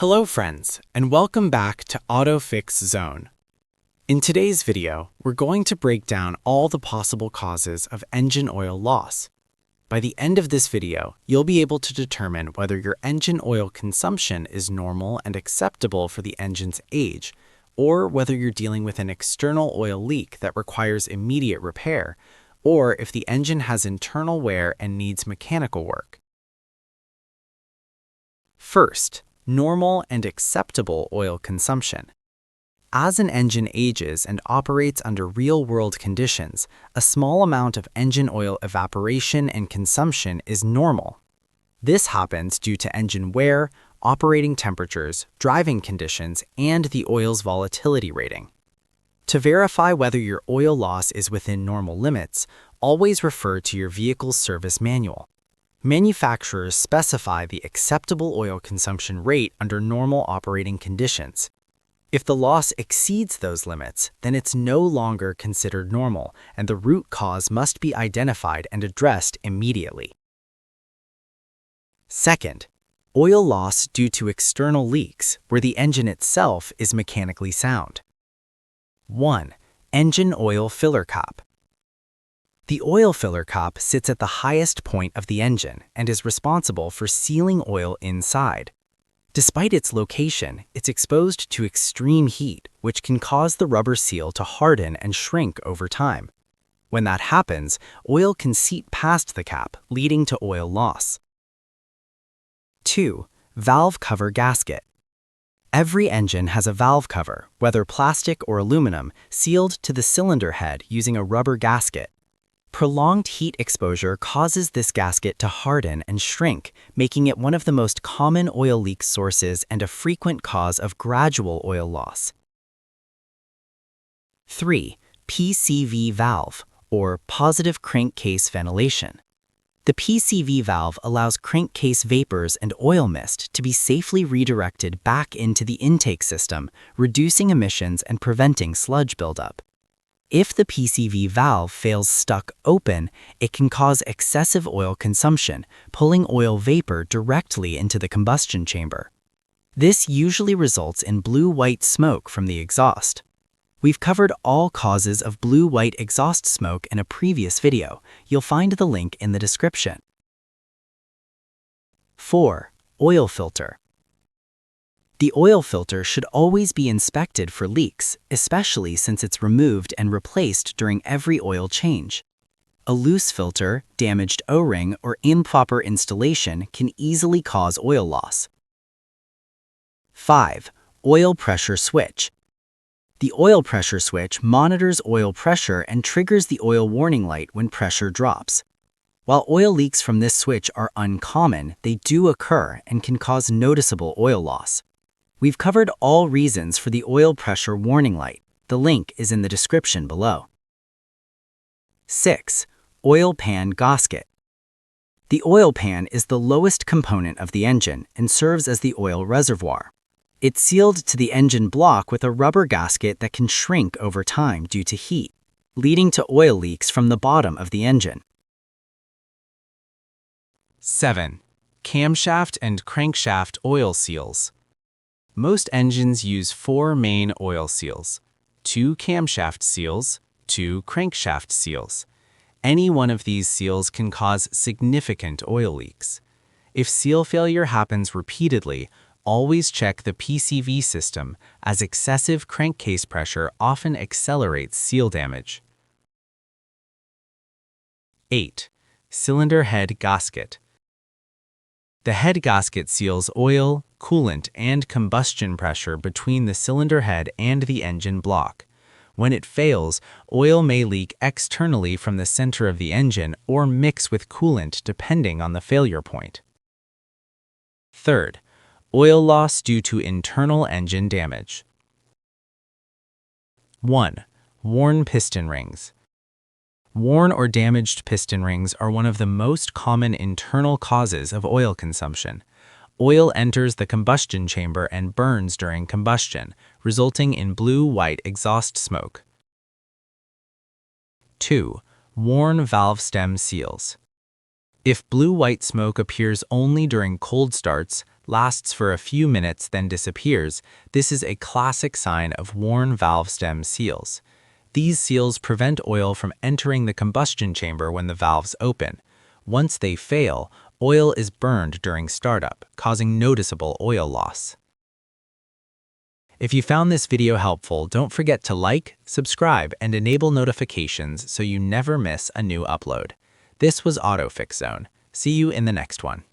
Hello friends, and welcome back to AutoFix Zone. In today's video, we're going to break down all the possible causes of engine oil loss. By the end of this video, you'll be able to determine whether your engine oil consumption is normal and acceptable for the engine's age, or whether you're dealing with an external oil leak that requires immediate repair, or if the engine has internal wear and needs mechanical work. First, normal and acceptable oil consumption. As an engine ages and operates under real-world conditions, a small amount of engine oil evaporation and consumption is normal. This happens due to engine wear, operating temperatures, driving conditions, and the oil's volatility rating. To verify whether your oil loss is within normal limits, always refer to your vehicle's service manual. Manufacturers specify the acceptable oil consumption rate under normal operating conditions. If the loss exceeds those limits, then it's no longer considered normal, and the root cause must be identified and addressed immediately. Second, oil loss due to external leaks where the engine itself is mechanically sound. 1. Engine oil filler cap. The oil filler cap sits at the highest point of the engine and is responsible for sealing oil inside. Despite its location, it's exposed to extreme heat, which can cause the rubber seal to harden and shrink over time. When that happens, oil can seep past the cap, leading to oil loss. 2. Valve cover gasket. Every engine has a valve cover, whether plastic or aluminum, sealed to the cylinder head using a rubber gasket. Prolonged heat exposure causes this gasket to harden and shrink, making it one of the most common oil leak sources and a frequent cause of gradual oil loss. 3. PCV valve, or positive crankcase ventilation. The PCV valve allows crankcase vapors and oil mist to be safely redirected back into the intake system, reducing emissions and preventing sludge buildup. If the PCV valve fails stuck open, it can cause excessive oil consumption, pulling oil vapor directly into the combustion chamber. This usually results in blue-white smoke from the exhaust. We've covered all causes of blue-white exhaust smoke in a previous video. You'll find the link in the description. 4. Oil filter. The oil filter should always be inspected for leaks, especially since it's removed and replaced during every oil change. A loose filter, damaged O-ring, or improper installation can easily cause oil loss. 5. Oil pressure switch. The oil pressure switch monitors oil pressure and triggers the oil warning light when pressure drops. While oil leaks from this switch are uncommon, they do occur and can cause noticeable oil loss. We've covered all reasons for the oil pressure warning light. The link is in the description below. 6. Oil pan gasket. The oil pan is the lowest component of the engine and serves as the oil reservoir. It's sealed to the engine block with a rubber gasket that can shrink over time due to heat, leading to oil leaks from the bottom of the engine. 7. Camshaft and crankshaft oil seals. Most engines use 4 main oil seals: 2 camshaft seals, 2 crankshaft seals. Any one of these seals can cause significant oil leaks. If seal failure happens repeatedly, always check the PCV system, as excessive crankcase pressure often accelerates seal damage. 8. Cylinder head gasket. The head gasket seals oil, coolant, and combustion pressure between the cylinder head and the engine block. When it fails, oil may leak externally from the center of the engine or mix with coolant depending on the failure point. 3. Oil loss due to internal engine damage. 1. Worn piston rings. Worn or damaged piston rings are one of the most common internal causes of oil consumption. Oil enters the combustion chamber and burns during combustion, resulting in blue-white exhaust smoke. 2. Worn valve stem seals. If blue-white smoke appears only during cold starts, lasts for a few minutes then disappears, this is a classic sign of worn valve stem seals. These seals prevent oil from entering the combustion chamber when the valves open. Once they fail, oil is burned during startup, causing noticeable oil loss. If you found this video helpful, don't forget to like, subscribe, and enable notifications so you never miss a new upload. This was AutoFix Zone. See you in the next one.